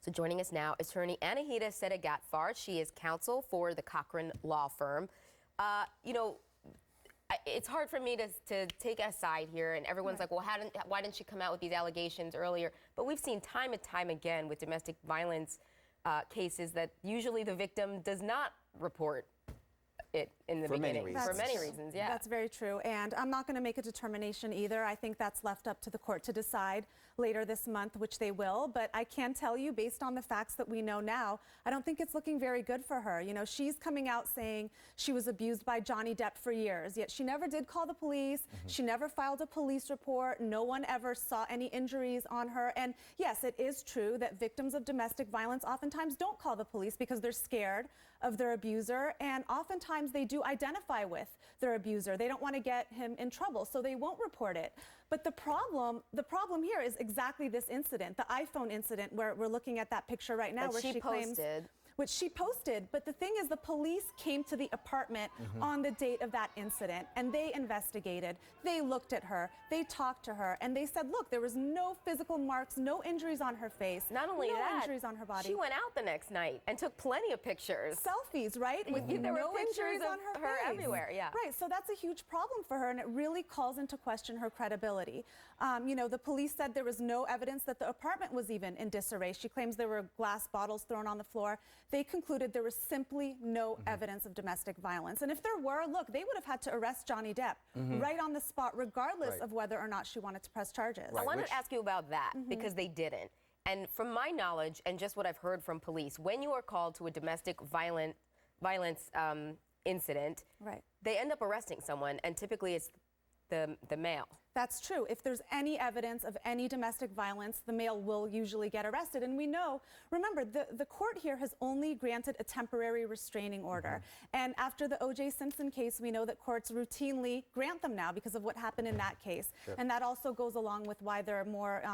So joining us now, attorney Anahita Sedaghatfar. She is counsel for the Cochran Law Firm. It's hard for me to take a side here, and everyone's like, well, why didn't she come out with these allegations earlier? But we've seen time and time again with domestic violence cases that usually the victim does not report it in the beginning. For many reasons, yeah. That's very true. And I'm not going to make a determination either. I think that's left up to the court to decide later this month, which they will. But I can tell you, based on the facts that we know now, I don't think it's looking very good for her. You know, she's coming out saying she was abused by Johnny Depp for years, yet she never did call the police. She never filed a police report. No one ever saw any injuries on her. And yes, it is true that victims of domestic violence oftentimes don't call the police because they're scared of their abuser, and oftentimes they do identify with their abuser. They don't want to get him in trouble, so they won't report it. But the problem here is exactly this incident, the iPhone incident, where we're looking at that picture right now, where she claims, which she posted. But the thing is, the police came to the apartment on the date of that incident, and they investigated. They looked at her, they talked to her, and they said, look, there was no physical marks, no injuries on her face. Not only that, no injuries on her body. She went out the next night and took plenty of pictures. Selfies, right? With there no were pictures injuries on her face. Everywhere, yeah. Right, so that's a huge problem for her, and it really calls into question her credibility. You know, the police said there was no evidence that the apartment was even in disarray. She claims there were glass bottles thrown on the floor. They concluded there was simply no evidence of domestic violence. And if there were, look, they would have had to arrest Johnny Depp right on the spot, regardless of whether or not she wanted to press charges. I wanted to ask you about that because they didn't. And from my knowledge and just what I've heard from police, when you are called to a domestic violence incident, they end up arresting someone, and typically it's the male. That's true. If there's any evidence of any domestic violence, the male will usually get arrested. And we know, remember, the court here has only granted a temporary restraining order. And after the O.J. Simpson case, we know that courts routinely grant them now because of what happened in that case. And that also goes along with why they're more,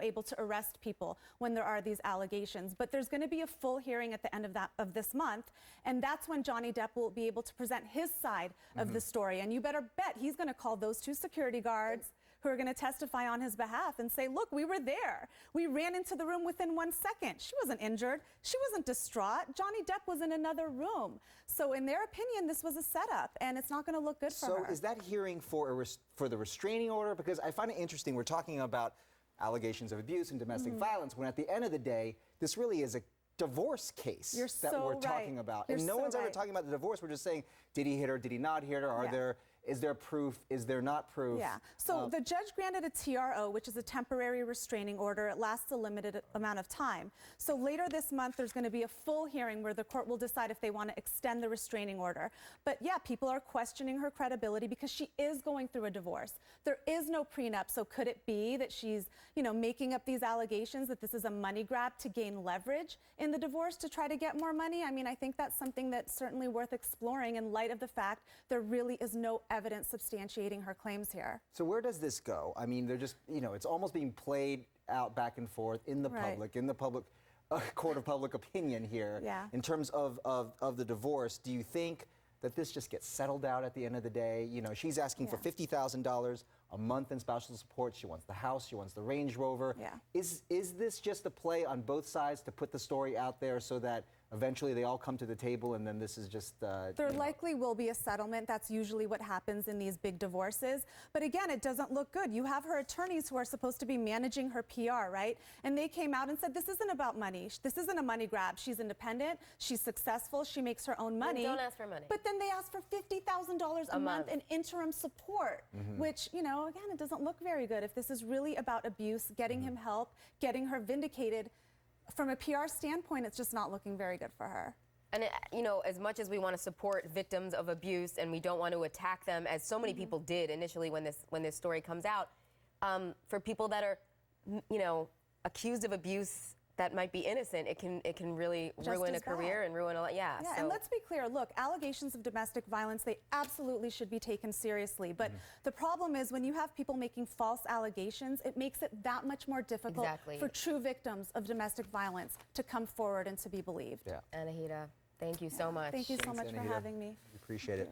able to arrest people when there are these allegations. But there's going to be a full hearing at the end of this month. And that's when Johnny Depp will be able to present his side of the story. And you better bet he's going to call those two security guards who are going to testify on his behalf and say, look, we were there. We ran into the room within 1 second. She wasn't injured. She wasn't distraught. Johnny Depp was in another room. So in their opinion, this was a setup, and it's not going to look good for her. So is that hearing for the restraining order? Because I find it interesting. We're talking about allegations of abuse and domestic violence, when at the end of the day, this really is a divorce case we're talking about. And no one's ever talking about the divorce. We're just saying, did he hit her? Did he not hit her? Is there proof? Is there not proof? Yeah. So the judge granted a TRO, which is a temporary restraining order. It lasts a limited amount of time. So later this month, there's going to be a full hearing where the court will decide if they want to extend the restraining order. But yeah, people are questioning her credibility because she is going through a divorce. There is no prenup. So could it be that she's, making up these allegations that this is a money grab to gain leverage in the divorce to try to get more money? I mean, I think that's something that's certainly worth exploring in light of the fact there really is no evidence substantiating her claims here. So where does this go? I mean, they're just, it's almost being played out back and forth in the public, court of public opinion here. In terms of the divorce, do you think that this just gets settled out at the end of the day? She's asking for $50,000 a month in spousal support. She wants the house. She wants the Range Rover. Is this just a play on both sides to put the story out there so that eventually they all come to the table and then this is just... There likely will be a settlement. That's usually what happens in these big divorces. But again, it doesn't look good. You have her attorneys who are supposed to be managing her PR, right? And they came out and said, this isn't about money. This isn't a money grab. She's independent. She's successful. She makes her own money. Don't ask for money. But then they asked for $50,000 a month in interim support, which, again, it doesn't look very good. If this is really about abuse, getting him help, getting her vindicated, from a PR standpoint, it's just not looking very good for her. And, as much as we want to support victims of abuse and we don't want to attack them, as so many people did initially when this story comes out, for people that are, accused of abuse that might be innocent, it can really ruin a career and ruin a lot. Yeah, and let's be clear. Look, allegations of domestic violence, they absolutely should be taken seriously. But the problem is when you have people making false allegations, it makes it that much more difficult for true victims of domestic violence to come forward and to be believed. Anahita, thank you so much. Thank you so much for having me. Appreciate it.